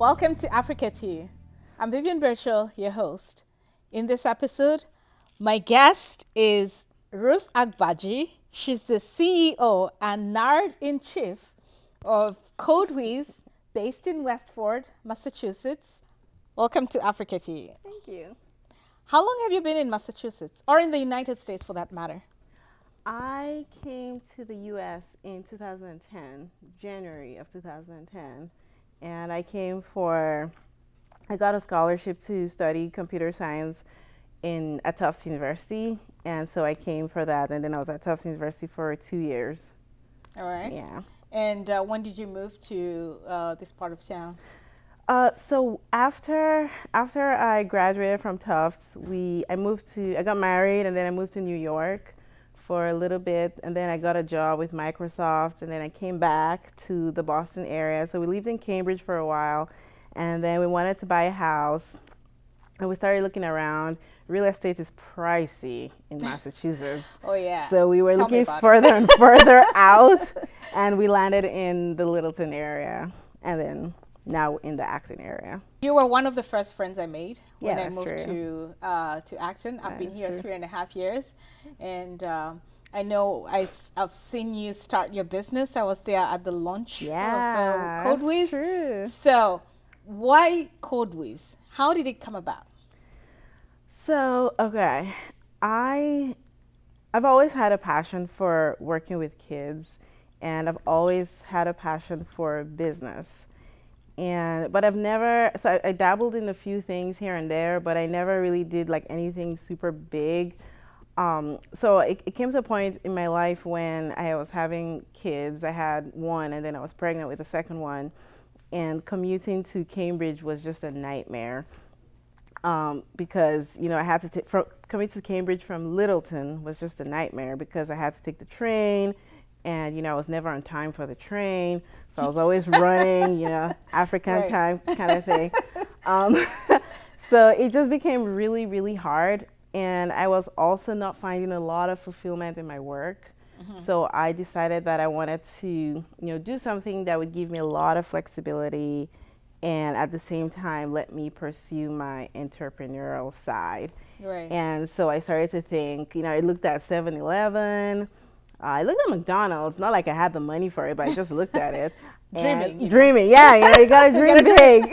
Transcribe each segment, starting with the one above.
Welcome to Africa to You. I'm Vivian Birchall, your host. In this episode, my guest is Ruth Agbaji. She's the CEO and Nard-in-Chief of Codewiz, based in Westford, Massachusetts. Welcome to Africa to You. Thank you. How long have you been in Massachusetts, or in the United States for that matter? I came to the U.S. in 2010, January of 2010, and I got a scholarship to study computer science at Tufts University, and so I came for that, and then I was at Tufts University for 2 years. All right. Yeah. And when did you move to this part of town? So after I graduated from Tufts, I got married, and then I moved to New York for a little bit, and then I got a job with Microsoft, and then I came back to the Boston area. So we lived in Cambridge for a while, and then we wanted to buy a house, and we started looking around. Real estate is pricey in Massachusetts. Oh, yeah. So we were Tell me looking about further and further out, and we landed in the Littleton area, and then now in the Acton area. You were one of the first friends I made when Yeah, I that's moved true. to Acton. I've been That's here true. 3.5 years, and I know I've seen you start your business. I was there at the launch Yeah, of that's Codewiz. true. So, why Codewiz? How did it come about? So, okay, I've always had a passion for working with kids, and I've always had a passion for business. But I've never, so I dabbled in a few things here and there, but I never really did like anything super big. So it came to a point in my life when I was having kids. I had one, and then I was pregnant with the second one, and commuting to Cambridge was just a nightmare. Because I had to coming to Cambridge from Littleton was just a nightmare because I had to take the train, and I was never on time for the train, so I was always running, African Right. time kind of thing. Um, so it just became really, really hard, and I was also not finding a lot of fulfillment in my work. So I decided that I wanted to, do something that would give me a lot of flexibility and at the same time let me pursue my entrepreneurial side. Right. And so I started to think, I looked at 7-Eleven, I looked at McDonald's, not like I had the money for it, but I just looked at it. Dreaming. Dreaming, yeah, you gotta dream big.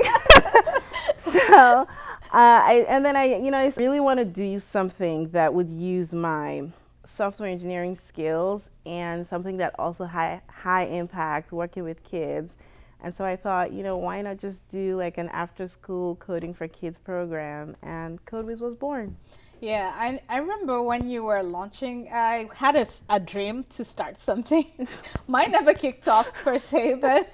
So, I really want to do something that would use my software engineering skills and something that also high impact working with kids. And so I thought, why not just do like an after school coding for kids program, and Codewiz was born. Yeah, I remember when you were launching, I had a dream to start something. Mine never kicked off per se, but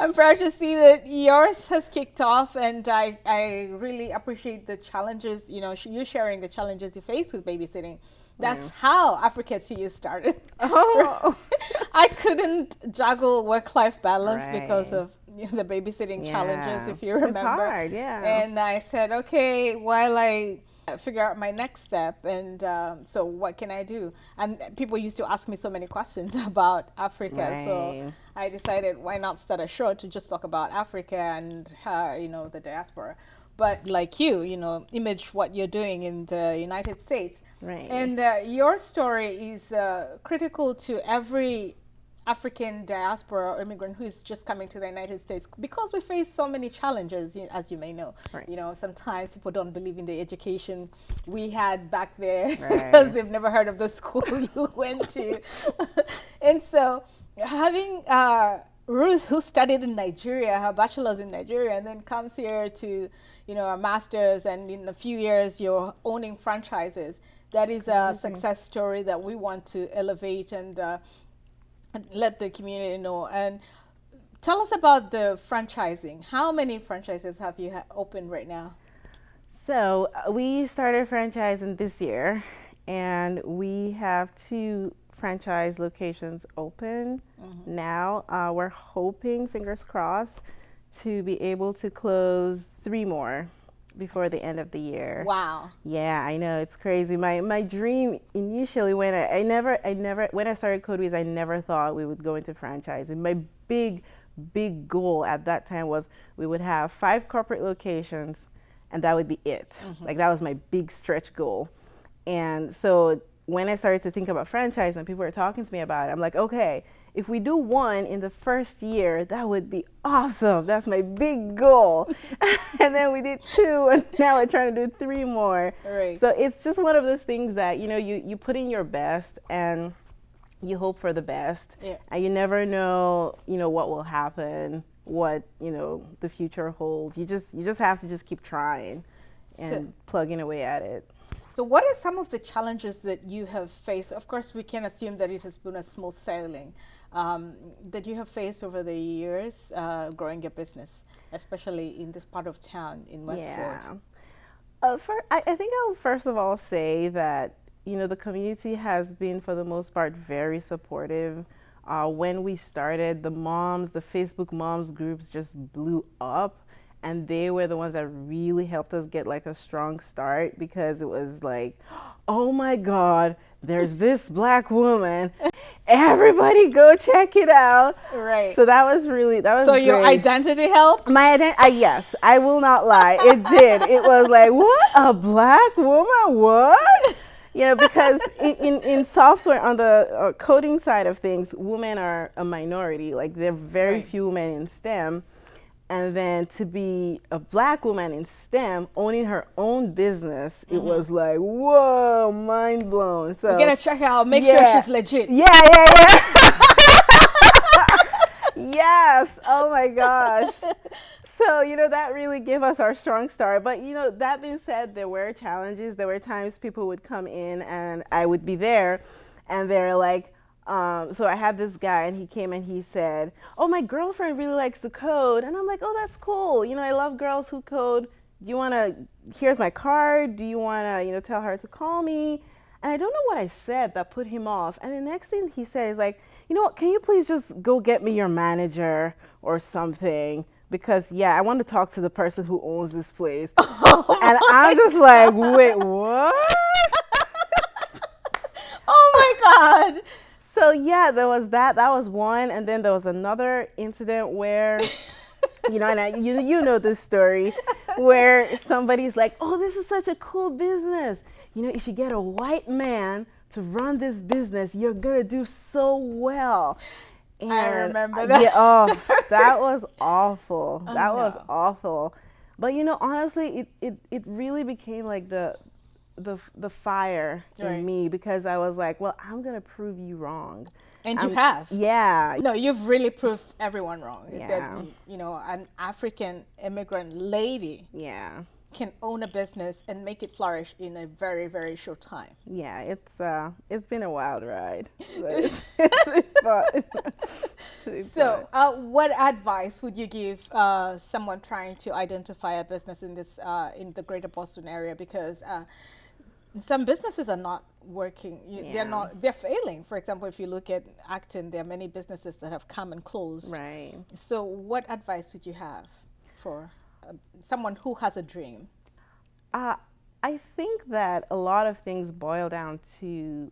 I'm proud to see that yours has kicked off, and I really appreciate the challenges, you sharing the challenges you face with babysitting. That's how Africa to You started. Oh. I couldn't juggle work-life balance because Right. of the babysitting Yeah. challenges, if you remember. It's hard, yeah. And I said, okay, while I figure out my next step, and so what can I do? And people used to ask me so many questions about Africa. So Right. I decided, why not start a show to just talk about Africa and, the diaspora. But like you, image what you're doing in the United States. Right. And your story is critical to every African diaspora or immigrant who is just coming to the United States, because we face so many challenges, as you may know. Right. Sometimes people don't believe in the education we had back there Right. because they've never heard of the school you went to. And so having Ruth, who studied in Nigeria, her bachelor's in Nigeria, and then comes here to, a master's, and in a few years you're owning franchises. That is a success story that we want to elevate and let the community know. And tell us about the franchising. How many franchises have you opened right now? So we started franchising this year, and we have 2 franchise locations open now. We're hoping, fingers crossed, to be able to close 3 more before the end of the year. Wow. Yeah, I know, it's crazy. My dream initially, when I started Codewiz, I never thought we would go into franchising. My big big goal at that time was we would have 5 corporate locations, and that would be it. Like that was my big stretch goal. And so when I started to think about franchise and people were talking to me about it, I'm like, okay, if we do 1 in the first year, that would be awesome. That's my big goal. And then we did 2, and now we're trying to do 3 more. Right. So it's just one of those things that, you put in your best and you hope for the best. Yeah. And you never know, what will happen, what, the future holds. You just have to just keep trying and plugging away at it. So what are some of the challenges that you have faced? Of course, we can assume that it has been a smooth sailing that you have faced over the years growing your business, especially in this part of town in Westford. I think I'll first of all say that, the community has been, for the most part, very supportive. When we started, the Facebook moms groups just blew up. And they were the ones that really helped us get like a strong start, because it was like, oh my God, there's this Black woman. Everybody go check it out. Right. So that was So great. your identity helped? My identity, yes, I will not lie. It did. It was like, what? A Black woman? What? Because in software, on the coding side of things, women are a minority. Like there are very few women in STEM. And then to be a Black woman in STEM, owning her own business, it was like, whoa, mind blown. So you gotta check her out, make sure she's legit. Yeah. Yes. Oh my gosh. So, that really gave us our strong start. But, that being said, there were challenges. There were times people would come in and I would be there and they're like, so I had this guy and he came and he said, oh, my girlfriend really likes to code. And I'm like, oh, that's cool. I love girls who code. Do you want to, here's my card. Do you want to, tell her to call me? And I don't know what I said that put him off. And the next thing he said is like, you know what, can you please just go get me your manager or something? Because, I want to talk to the person who owns this place. And I'm just like, wait, what? Oh, my God. So, there was that. That was one. And then there was another incident where, and you know this story, where somebody's like, oh, this is such a cool business. If you get a white man to run this business, you're going to do so well. And I remember that. That was awful. That was awful. But, honestly, it really became like the fire in me, because I was like, well, I'm going to prove you wrong. And you have. Yeah. No, you've really proved everyone wrong. Yeah. That, an African immigrant lady can own a business and make it flourish in a very, very short time. Yeah, it's been a wild ride. It's fun. So, what advice would you give someone trying to identify a business in this in the Greater Boston area? Because some businesses are not working. They're failing. For example, if you look at Acton, there are many businesses that have come and closed. Right. So, what advice would you have for someone who has a dream? I think that a lot of things boil down to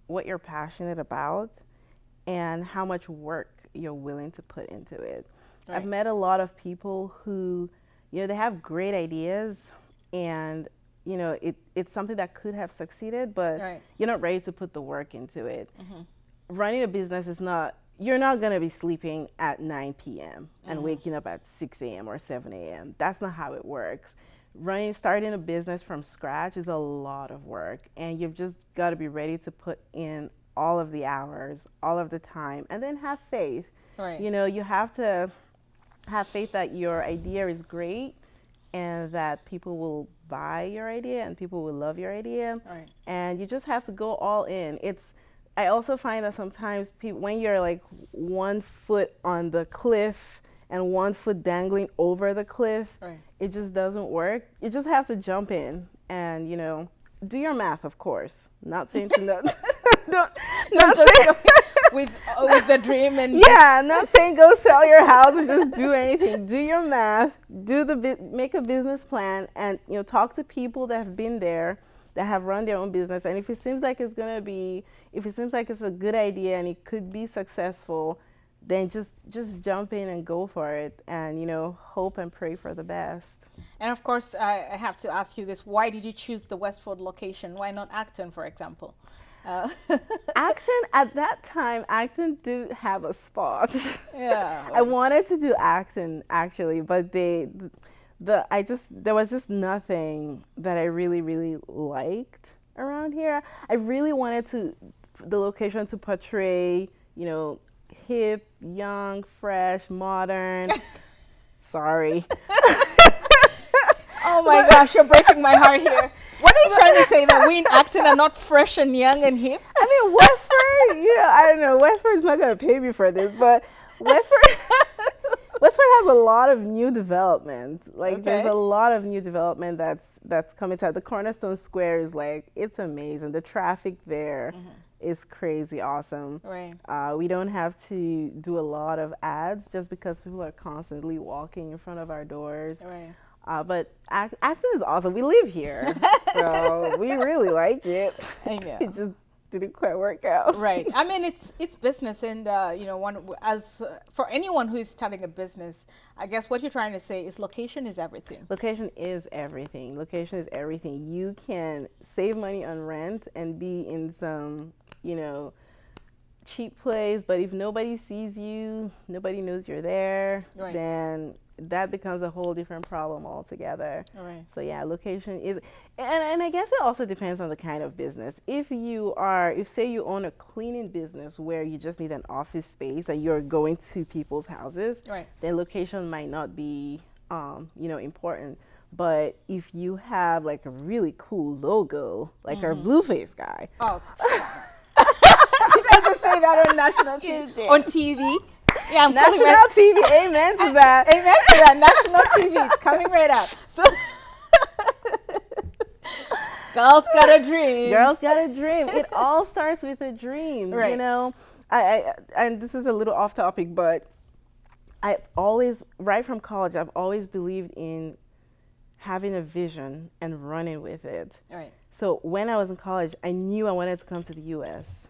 what you're passionate about and how much work you're willing to put into it. Right. I've met a lot of people who, they have great ideas and, it's something that could have succeeded, but you're not ready to put the work into it. Mm-hmm. Running a business is not, you're not going to be sleeping at 9 p.m. and waking up at 6 a.m. or 7 a.m. That's not how it works. Starting a business from scratch is a lot of work, and you've just got to be ready to put in all of the hours, all of the time, and then have faith. Right. You have to have faith that your idea is great and that people will buy your idea and people will love your idea. Right. And you just have to go all in. I also find that sometimes when you're like 1 foot on the cliff and 1 foot dangling over the cliff, it just doesn't work. You just have to jump in and, do your math, of course. Not saying to not saying with the dream and not saying go sell your house and just do anything. Do your math, make a business plan, and talk to people that have been there, that have run their own business. And if it seems like it's a good idea and it could be successful, then just jump in and go for it, and hope and pray for the best. And of course, I have to ask you this: why did you choose the Westford location? Why not Acton, for example? Uh, Acton, at that time, Acton didn't have a spot. yeah. I wanted to do Acton actually, but there was just nothing that I really, really liked around here. I really wanted the location to portray, hip, young, fresh, modern. Sorry. Oh my gosh, you're breaking my heart here. What are you trying to say, that we in Acton are not fresh and young and hip? I mean, Westford, I don't know. Westford's not going to pay me for this, but Westford has a lot of new development. Like, there's a lot of new development that's coming to the Cornerstone Square is it's amazing. The traffic there is crazy awesome. Right. We don't have to do a lot of ads just because people are constantly walking in front of our doors. Right. But Acton is awesome. We live here, so we really like it. I know. It just didn't quite work out. Right. I mean, it's business, and for anyone who is starting a business, I guess what you're trying to say is location is everything. Location is everything. Location is everything. You can save money on rent and be in some, cheap place, but if nobody sees you, nobody knows you're there, then that becomes a whole different problem altogether. Right. So yeah, location is, and I guess it also depends on the kind of business. If say you own a cleaning business where you just need an office space and you're going to people's houses, then location might not be, important. But if you have like a really cool logo, like our Blueface guy. Oh. Did I just say that on national TV? On TV? Yeah, I'm national TV. Amen to that. Amen to that. National TV. It's coming right up. So, girls got a dream. Girls got a dream. It all starts with a dream. Right. I and this is a little off topic, but I've always, right from college, I've always believed in having a vision and running with it. Right. So when I was in college, I knew I wanted to come to the U.S.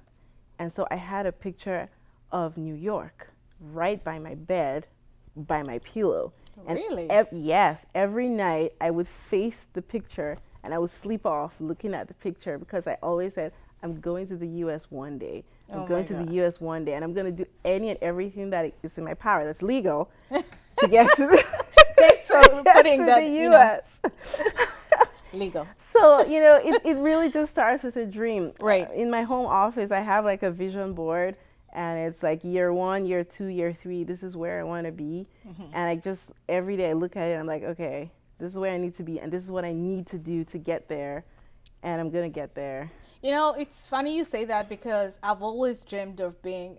And so I had a picture of New York right by my bed, by my pillow. Really? And yes, every night I would face the picture and I would sleep off looking at the picture because I always said, I'm going to the U.S. one day. I'm going to the U.S. one day, and I'm going to do any and everything that is in my power that's legal to get to the, the U.S. Legal. So, it really just starts with a dream. Right. In my home office, I have like a vision board, and it's like year 1, year 2, year 3, this is where I want to be. And I just, every day I look at it, I'm like, okay, this is where I need to be, and this is what I need to do to get there, and I'm going to get there. It's funny you say that because I've always dreamed of being,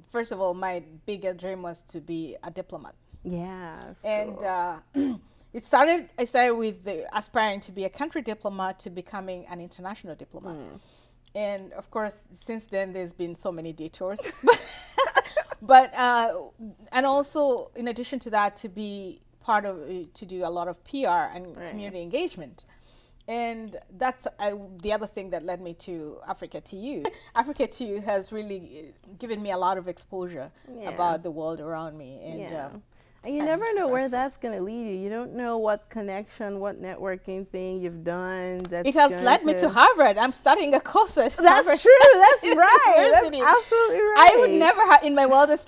first of all, my bigger dream was to be a diplomat. Yeah. And cool. I started with aspiring to be a country diplomat to becoming an international diplomat. And of course, since then, there's been so many detours. But and also, in addition to that, to be part of, to do a lot of PR and community engagement. And that's the other thing that led me to Africa to You. Africa to You has really given me a lot of exposure about the world around me. And you never know where that's going to lead you. You don't know what connection, what networking thing you've done. It has led me to Harvard. I'm studying a course at Harvard. That's true. That's right. That's absolutely right. I would never have, in my wildest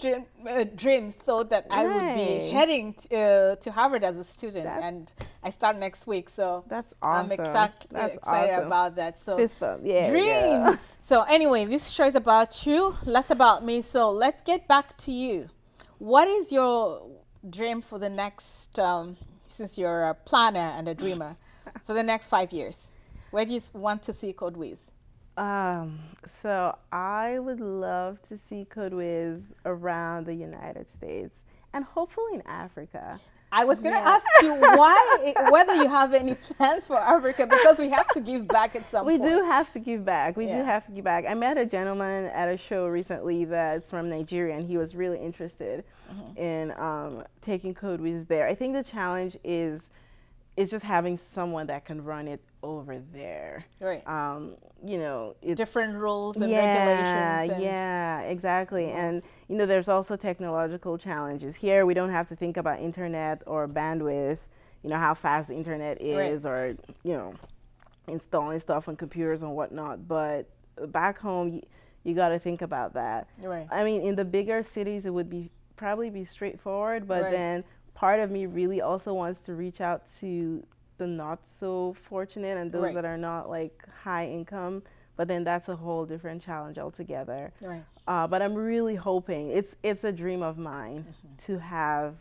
dreams, thought that I would be heading to Harvard as a student. And I start next week. So that's awesome. I'm excited about that. So fist bump. Yeah. Dreams. Yeah. So anyway, this show is about you, less about me. So let's get back to you. What is your dream for the next, since you're a planner and a dreamer, for the next 5 years? Where do you want to see CodeWiz? So I would love to see CodeWiz around the United States and hopefully in Africa. I was going to ask you whether you have any plans for Africa, because we have to give back at some point. We do have to give back. We do have to give back. I met a gentleman at a show recently that's from Nigeria, and he was really interested in taking CodeWiz there. I think the challenge is it's just having someone that can run it over there. Right. It's different rules and yeah, regulations. And yeah, exactly. rules. And there's also technological challenges. Here, we don't have to think about internet or bandwidth. How fast the internet is, or installing stuff on computers and whatnot. But back home, you got to think about that. Right. I mean, in the bigger cities, it would probably be straightforward. But then part of me really also wants to reach out to the not so fortunate and those that are not like high income. But then that's a whole different challenge altogether. Right. But I'm really hoping, it's a dream of mine to have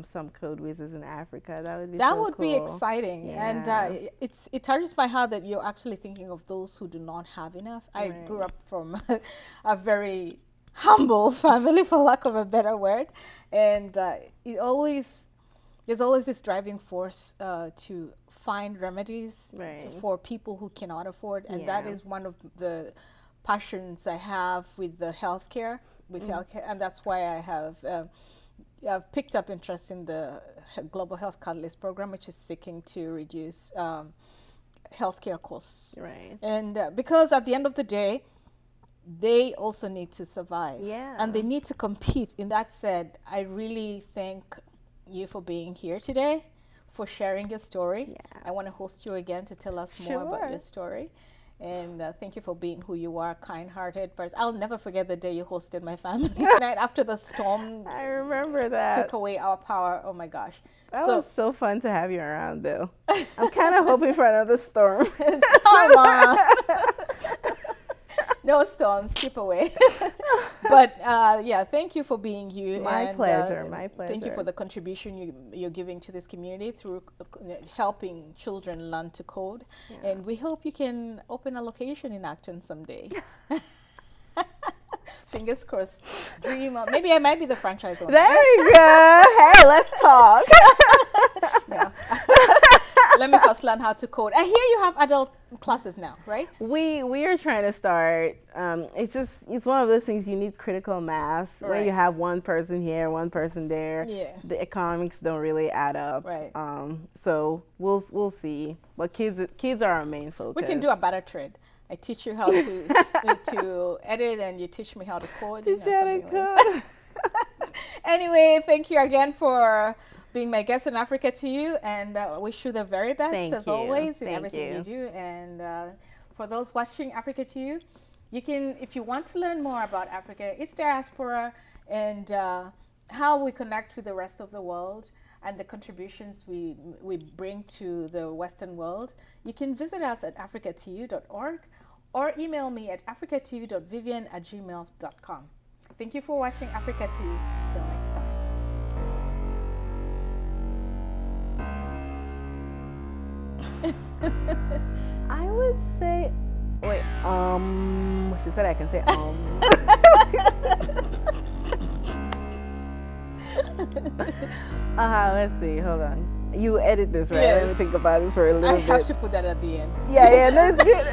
some code whizzes in Africa. That would be that so would cool. be exciting. Yeah. And it touches my heart that you're actually thinking of those who do not have enough. I grew up from a very humble family, for lack of a better word, and there's always this driving force to find remedies for people who cannot afford, and that is one of the passions I have with the healthcare, healthcare, and that's why I have I've picked up interest in the Global Health Catalyst program, which is seeking to reduce healthcare costs. Right. And because at the end of the day, they also need to survive. Yeah. And they need to compete. In that said, I really thank you for being here today, for sharing your story. Yeah. I want to host you again to tell us more about your story. And thank you for being who you are, kind-hearted person. I'll never forget the day you hosted my family night after the storm. I remember that. Took away our power. Oh my gosh. That was so fun to have you around, Bill. I'm kind of hoping for another storm. Come on. No storms, keep away. But thank you for being you. My pleasure. Thank you for the contribution you're giving to this community through helping children learn to code. Yeah. And we hope you can open a location in Acton someday. Fingers crossed. Dream on. Maybe I might be the franchise owner. There you go. Hey, let's talk. Yeah. Let me first learn how to code. I hear you have adult classes now, right? We are trying to start. It's one of those things, you need critical mass. When you have one person here, one person there, the economics don't really add up. Right. So we'll see. But kids are our main focus. We can do a barter trade. I teach you how to edit, and you teach me how to code. Anyway, thank you again for being my guest in Africa to you, and wish you the very best always in everything you do. And for those watching Africa to you, you can, if you want to learn more about Africa, its diaspora, and how we connect with the rest of the world, and the contributions we bring to the Western world, you can visit us at africatu.org or email me at africatu.vivian@gmail.com. Thank you for watching Africa to You. Till next time. I would say, wait, she said I can say, let's see, hold on. You edit this, right? Yes. Let me think about this for a little bit. I have to put that at the end. Yeah, that's good.